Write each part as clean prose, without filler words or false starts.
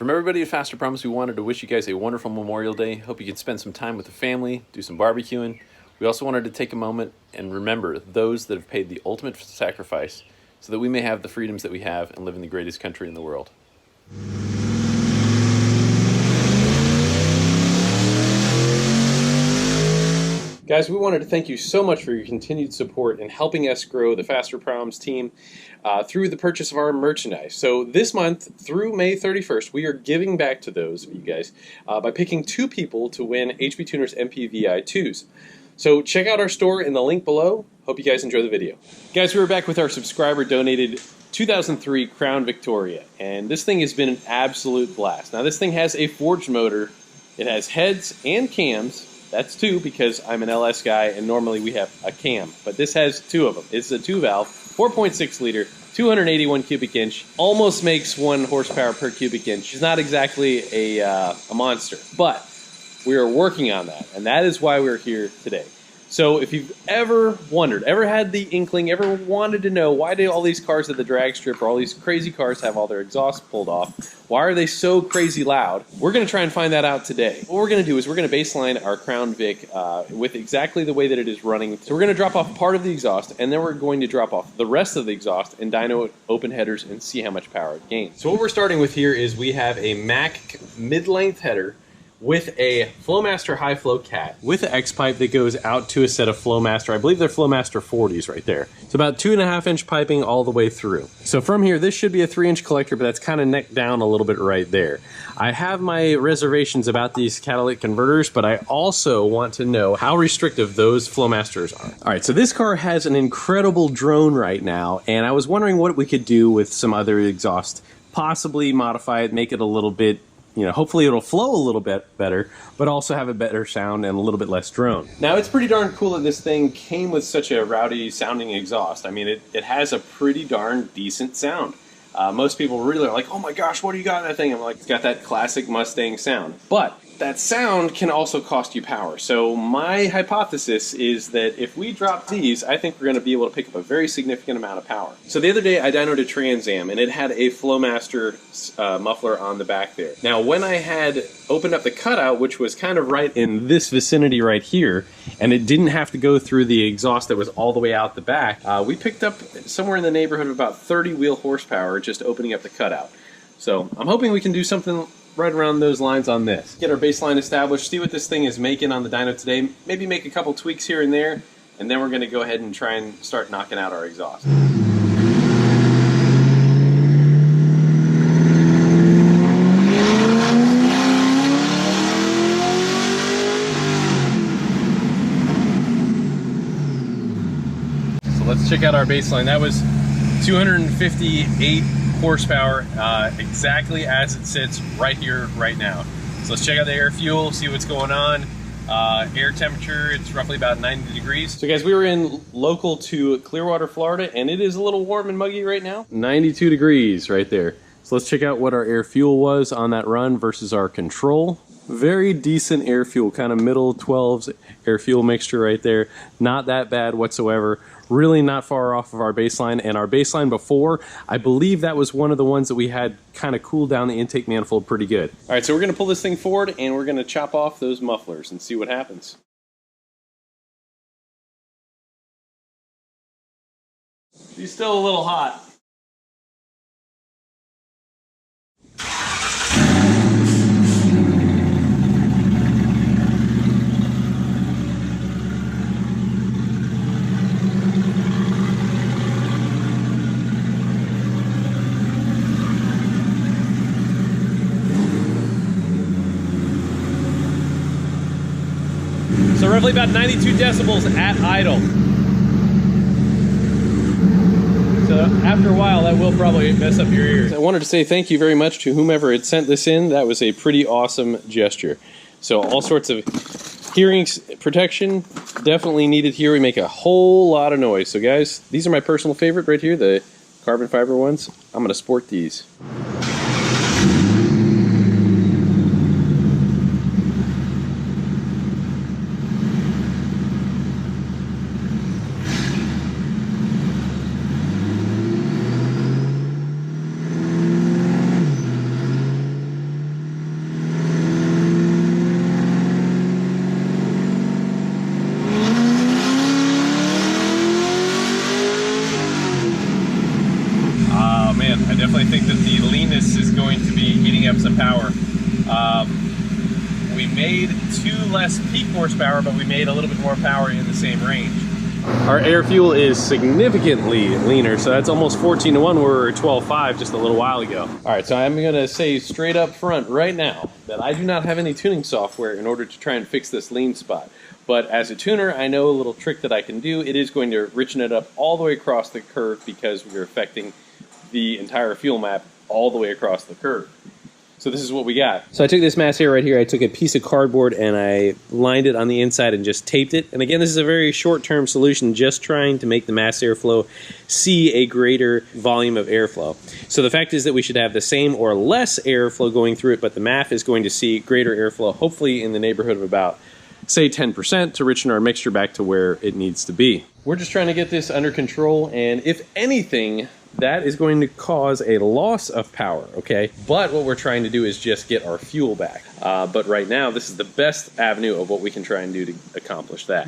From everybody at Fasterproms, we wanted to wish you guys a wonderful Memorial Day. Hope you can spend some time with the family, do some barbecuing. We also wanted to take a moment and remember those that have paid the ultimate sacrifice so that we may have the freedoms that we have and live in the greatest country in the world. Guys, we wanted to thank you so much for your continued support in helping us grow the Fasterproms team through the purchase of our merchandise. So this month through May 31st, we are giving back to those of you guys by picking 2 people to win HB Tuners MPVI 2s. So check out our store in the link below. Hope you guys enjoy the video. Guys, we're back with our subscriber donated 2003 Crown Victoria, and this thing has been an absolute blast. Now this thing has a forged motor. It has heads and cams. That's 2 because I'm an LS guy and normally we have a cam, but this has 2 of them. It's a 2-valve, 4.6 liter, 281 cubic inch, almost makes 1 horsepower per cubic inch. It's not exactly a monster, but we are working on that, and that is why we're here today. So if you've ever wondered, ever had the inkling, ever wanted to know why do all these cars at the drag strip or all these crazy cars have all their exhausts pulled off, why are they so crazy loud, we're going to try and find that out today. What we're going to do is we're going to baseline our Crown Vic with exactly the way that it is running. So we're going to drop off part of the exhaust, and then we're going to drop off the rest of the exhaust and dyno open headers and see how much power it gains. So what we're starting with here is we have a Mack mid-length header with a Flowmaster high flow cat with an X pipe that goes out to a set of Flowmaster. I believe they're Flowmaster 40s right there. It's about 2.5 inch piping all the way through. So from here, this should be a 3-inch collector, but that's kind of necked down a little bit right there. I have my reservations about these catalytic converters, but I also want to know how restrictive those Flowmasters are. All right, so this car has an incredible drone right now, and I was wondering what we could do with some other exhaust, possibly modify it, make it a little bit, you know, hopefully it'll flow a little bit better, but also have a better sound and a little bit less drone. Now, it's pretty darn cool that this thing came with such a rowdy sounding exhaust. I mean, it has a pretty darn decent sound. Most people really are like, oh my gosh, what do you got in that thing? I'm like, it's got that classic Mustang sound. But that sound can also cost you power. So my hypothesis is that if we drop these, I think we're going to be able to pick up a very significant amount of power. So the other day I dynoed a Trans Am, and it had a Flowmaster muffler on the back there. Now when I had opened up the cutout, which was kind of right in this vicinity right here, and it didn't have to go through the exhaust that was all the way out the back, we picked up somewhere in the neighborhood of about 30 wheel horsepower just opening up the cutout. So I'm hoping we can do something right around those lines on this. Get our baseline established, see what this thing is making on the dyno today, maybe make a couple tweaks here and there, and then we're going to go ahead and try and start knocking out our exhaust. So let's check out our baseline. That was 258 horsepower, exactly as it sits right here, right now. So let's check out the air fuel, see what's going on. Air temperature, it's roughly about 90 degrees. So guys, we were in local to Clearwater, Florida, and it is a little warm and muggy right now. 92 degrees right there. So let's check out what our air fuel was on that run versus our control. Very decent air fuel, kind of middle 12s air fuel mixture right there. Not that bad whatsoever. Really not far off of our baseline, and our baseline before, I believe that was one of the ones that we had kind of cooled down the intake manifold pretty good. All right, so we're going to pull this thing forward and we're going to chop off those mufflers and see what happens. She's still a little hot. So roughly about 92 decibels at idle. So after a while, that will probably mess up your ears. I wanted to say thank you very much to whomever had sent this in. That was a pretty awesome gesture. So all sorts of hearing protection definitely needed here. We make a whole lot of noise. So guys, these are my personal favorite right here, the carbon fiber ones. I'm gonna sport these. up some power. We made 2 less peak horsepower, but we made a little bit more power in the same range. Our air fuel is significantly leaner, so that's almost 14 to 1 where we were 12.5 just a little while ago. All right, so I'm gonna say straight up front right now that I do not have any tuning software in order to try and fix this lean spot. But as a tuner, I know a little trick that I can do. It is going to richen it up all the way across the curve because we're affecting the entire fuel map all the way across the curve. So this is what we got. So I took this mass air right here, I took a piece of cardboard and I lined it on the inside and just taped it. And again, this is a very short-term solution, just trying to make the mass airflow see a greater volume of airflow. So the fact is that we should have the same or less airflow going through it, but the MAF is going to see greater airflow, hopefully in the neighborhood of about, say, 10% to richen our mixture back to where it needs to be. We're just trying to get this under control, and if anything, that is going to cause a loss of power, okay? But what we're trying to do is just get our fuel back. But right now, this is the best avenue of what we can try and do to accomplish that.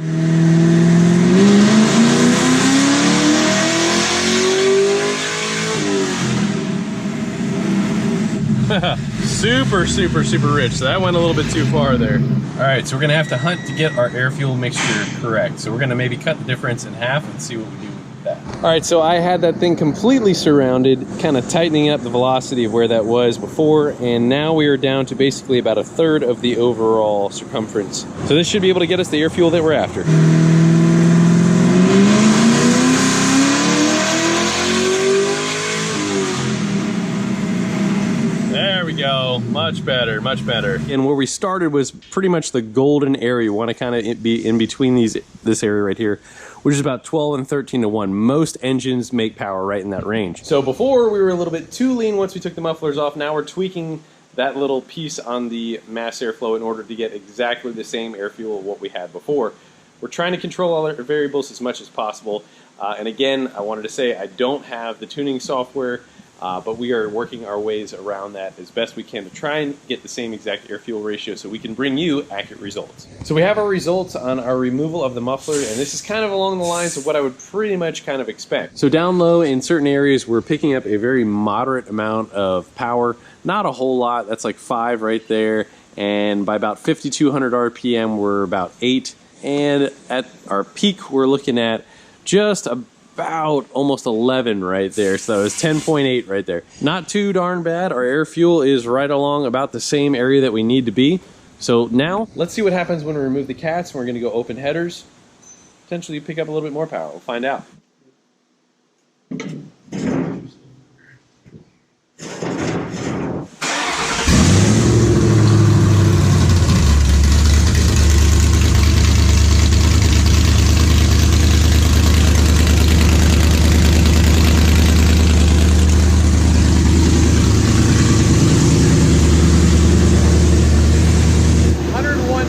Super, super, super rich. So that went a little bit too far there. All right, so we're gonna have to hunt to get our air fuel mixture correct. So we're gonna maybe cut the difference in half and see what we do with that. All right, so I had that thing completely surrounded, kind of tightening up the velocity of where that was before, and now we are down to basically about 1/3 of the overall circumference. So this should be able to get us the air fuel that we're after. There we go, much better, much better. And where we started was pretty much the golden area. You want to kind of be in between this area right here, which is about 12 and 13 to 1. Most engines make power right in that range. So before we were a little bit too lean once we took the mufflers off. Now we're tweaking that little piece on the mass airflow in order to get exactly the same air fuel of what we had before. We're trying to control all our variables as much as possible. And again, I wanted to say I don't have the tuning software, but we are working our ways around that as best we can to try and get the same exact air fuel ratio so we can bring you accurate results. So we have our results on our removal of the muffler, and this is kind of along the lines of what I would pretty much kind of expect. So down low in certain areas, we're picking up a very moderate amount of power, not a whole lot. That's like 5 right there. And by about 5,200 RPM, we're about 8. And at our peak, we're looking at just about almost 11 right there. So it's 10.8 right there. Not too darn bad. Our air fuel is right along about the same area that we need to be. So now let's see what happens when we remove the cats. We're going to go open headers. Potentially pick up a little bit more power. We'll find out.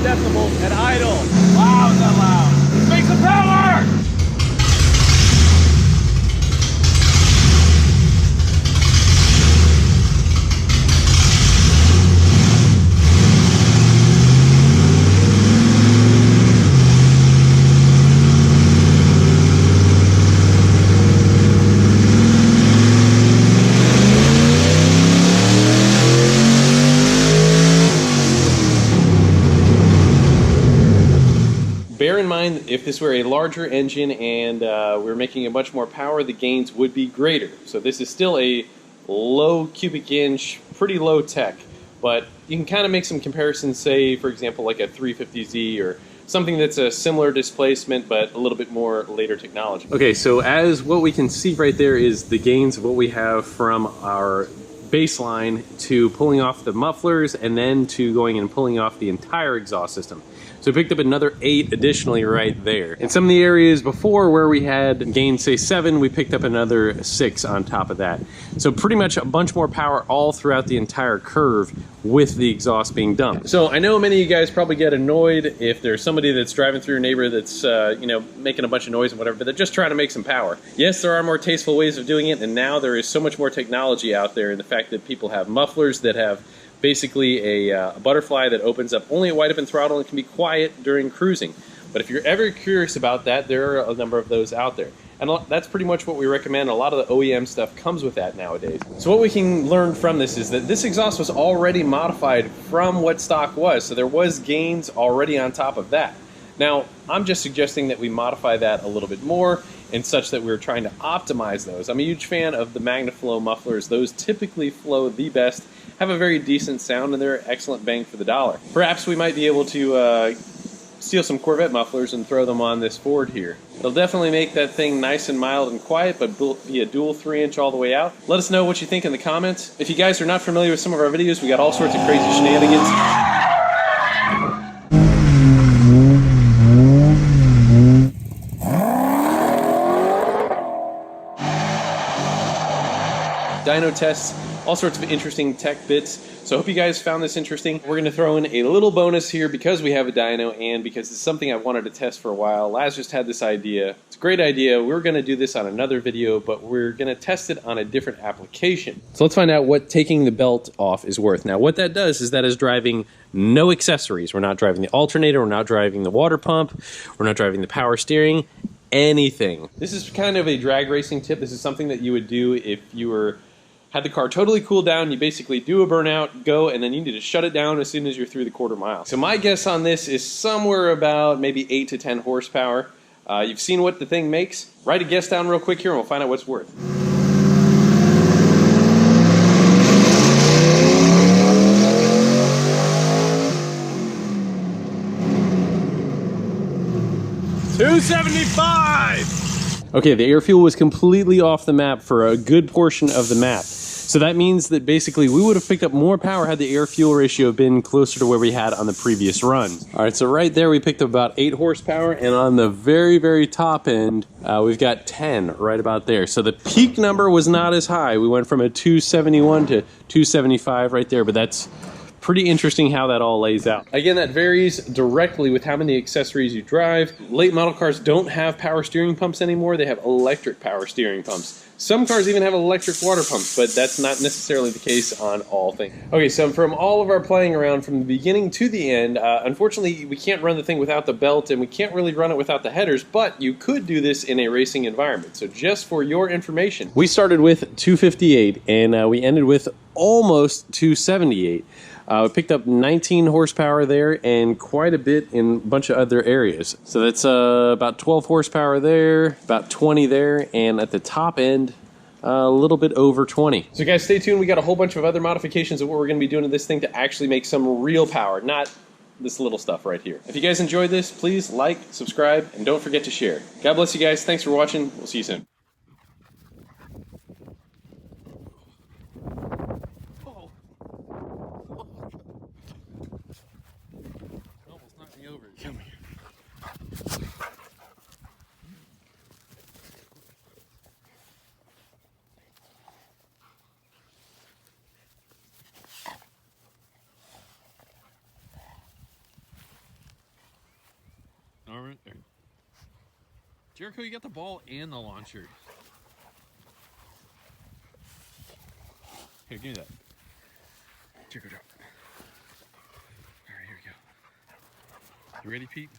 Decibels at idle. Wow, is that loud? Let's make some power! Bear in mind, if this were a larger engine and we're making a much more power, the gains would be greater. So this is still a low cubic inch, pretty low tech, but you can kind of make some comparisons, say, for example, like a 350Z or something that's a similar displacement but a little bit more later technology. Okay, so as what we can see right there is the gains of what we have from our baseline to pulling off the mufflers and then to going and pulling off the entire exhaust system. So we picked up another 8 additionally right there. In some of the areas before where we had gained, say, 7, we picked up another 6 on top of that. So pretty much a bunch more power all throughout the entire curve with the exhaust being dumped. So I know many of you guys probably get annoyed if there's somebody that's driving through your neighborhood that's you know, making a bunch of noise and whatever, but they're just trying to make some power. Yes, there are more tasteful ways of doing it, and now there is so much more technology out there, and the fact that people have mufflers that have basically a butterfly that opens up only at wide open throttle and can be quiet during cruising. But if you're ever curious about that, there are a number of those out there. And that's pretty much what we recommend. A lot of the OEM stuff comes with that nowadays. So what we can learn from this is that this exhaust was already modified from what stock was, so there was gains already on top of that. Now, I'm just suggesting that we modify that a little bit more and such that we're trying to optimize those. I'm a huge fan of the MagnaFlow mufflers. Those typically flow the best, have a very decent sound, and they're excellent bang for the dollar. Perhaps we might be able to steal some Corvette mufflers and throw them on this Ford here. It'll definitely make that thing nice and mild and quiet, but be a dual 3-inch all the way out. Let us know what you think in the comments. If you guys are not familiar with some of our videos, we got all sorts of crazy shenanigans. Dyno tests, all sorts of interesting tech bits. So I hope you guys found this interesting. We're going to throw in a little bonus here because we have a dyno and because it's something I've wanted to test for a while. Laz just had this idea. It's a great idea. We're going to do this on another video, but we're going to test it on a different application. So let's find out what taking the belt off is worth. Now what that does is that is driving no accessories. We're not driving the alternator. We're not driving the water pump. We're not driving the power steering. Anything. This is kind of a drag racing tip. This is something that you would do if you had the car totally cooled down. You basically do a burnout, go, and then you need to shut it down as soon as you're through the quarter mile. So my guess on this is somewhere about maybe 8 to 10 horsepower. You've seen what the thing makes. Write a guess down real quick here and we'll find out what it's worth. $275. Okay, the air fuel was completely off the map for a good portion of the map. So that means that basically we would have picked up more power had the air fuel ratio been closer to where we had on the previous run. All right, so right there we picked up about 8 horsepower, and on the very, very top end, we've got 10 right about there. So the peak number was not as high. We went from a 271 to 275 right there, but that's pretty interesting how that all lays out. Again, that varies directly with how many accessories you drive. Late model cars don't have power steering pumps anymore. They have electric power steering pumps. Some cars even have electric water pumps, but that's not necessarily the case on all things. Okay, so from all of our playing around from the beginning to the end, unfortunately we can't run the thing without the belt and we can't really run it without the headers, but you could do this in a racing environment. So just for your information, we started with 258 and we ended with almost 278. We picked up 19 horsepower there and quite a bit in a bunch of other areas. So that's about 12 horsepower there, about 20 there, and at the top end, a little bit over 20. So guys, stay tuned. We got a whole bunch of other modifications of what we're going to be doing to this thing to actually make some real power, not this little stuff right here. If you guys enjoyed this, please like, subscribe, and don't forget to share. God bless you guys. Thanks for watching. We'll see you soon. Come here. All right there. Jericho, you got the ball and the launcher. Here, give me that. Jericho, drop. All right, here we go. You ready, Pete?